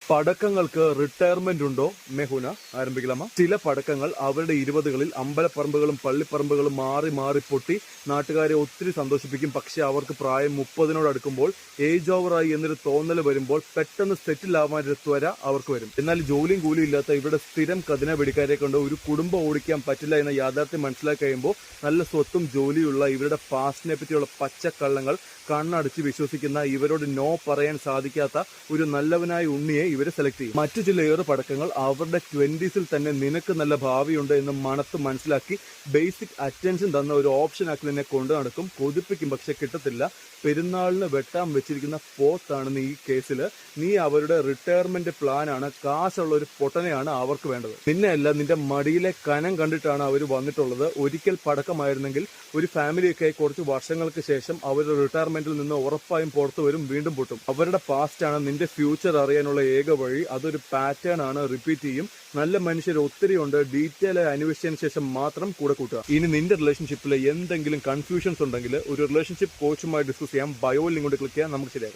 പടക്കങ്ങൾക്ക് retirement ഉണ്ടോ? മെഹുന ആരംഭിക്കലാമ. ചില പടക്കങ്ങൾ അവരുടെ 20കളിൽ അമ്പലപ്പറമ്പുകളും പള്ളിപ്പറമ്പുകളും മാറി മാറി പൊട്ടി നാട്ടുകാരെ ഒത്തിരി സന്തോഷിപ്പിക്കും. പക്ഷെ അവർക്ക് പ്രായം 30 അടുക്കുമ്പോൾ ഏജ് ഓവറായി എന്നൊരു തോന്നൽ വരുമ്പോൾ പെട്ടെന്ന് സെറ്റിൽ ആവാനൊരു ത്വര അവർക്ക് വരും. എന്നാൽ ജോലിയും കൂലിയും ഇല്ലാത്ത ഇവിടെ സ്ഥിരം കതിന വെടിക്കാരെ കൊണ്ട് ഒരു കുടുംബം ഓടിക്കാൻ പറ്റില്ല എന്ന യാഥാർത്ഥ്യം മനസ്സിലാക്കി കഴിയുമ്പോൾ നല്ല സ്വത്തും ജോലിയുള്ള ഇവരുടെ പാസ്റ്റിനെ പറ്റിയുള്ള പച്ചക്കള്ളങ്ങൾ കണ്ണടച്ച് വിശ്വസിക്കുന്ന ഇവരോട് നോ പറയാൻ സാധിക്കാത്ത ഒരു നല്ലവനായ ഉണ്ണിയെ ഇവരെ സെലക്ട് ചെയ്യും. മറ്റു ചില പടക്കങ്ങൾ അവരുടെ 20s തന്നെ നിനക്ക് നല്ല ഭാവിയുണ്ട് എന്ന് മണത്ത് മനസ്സിലാക്കി ബേസിക് അറ്റൻഷൻ തന്ന ഒരു ഓപ്ഷൻ ആക്കി നിന്നെ കൊണ്ടു നടക്കും. കൊതിപ്പിക്കും, പക്ഷെ കിട്ടത്തില്ല. പെരുന്നാളിന് വെട്ടാൻ വെച്ചിരിക്കുന്ന പോത്താണ് ഈ കേസിൽ. നീ അവരുടെ റിട്ടയർമെന്റ് പ്ലാൻ ആണ്. കാശുള്ള ഒരു പൊട്ടനെയാണ് അവർക്ക് വേണ്ടത്. നിന്നെയല്ല, നിന്റെ മടിയിലെ കനം കണ്ടിട്ടാണ് അവർ വന്നിട്ടുള്ളത്. ഒരിക്കൽ പടക്കമായിരുന്നെങ്കിൽ ഒരു ഫാമിലിയൊക്കെ കുറച്ച് വർഷങ്ങൾക്ക് ശേഷം അവരുടെ റിട്ടയർമെന്റിൽ നിന്ന് ഉറപ്പായും പുറത്തു വരും, വീണ്ടും പൊട്ടും. അവരുടെ പാസ്റ്റ് ആണ് നിന്റെ ഫ്യൂച്ചർ അറിയാനുള്ള ഏക വഴി. അതൊരു പാറ്റേൺ ആണ്, റിപ്പീറ്റ് ചെയ്യും. നല്ല മനുഷ്യർ ഒത്തിരി ഉണ്ട്. ഡീറ്റെയിൽ അന്വേഷിച്ചതിന് ശേഷം മാത്രം കൂടെ കൂട്ടുക. ഇനി നിന്റെ റിലേഷൻഷിപ്പിൽ എന്തെങ്കിലും കൺഫ്യൂഷൻസ് ഉണ്ടെങ്കിൽ ഒരു റിലേഷൻഷിപ്പ് കോച്ചുമായി ഡിസ്കസ് ചെയ്യാം. ബയോയിൽ ലിങ്ക് കൊണ്ട് ക്ലിക്ക് ചെയ്യാം, നമുക്ക് ശരിയാക്കാം.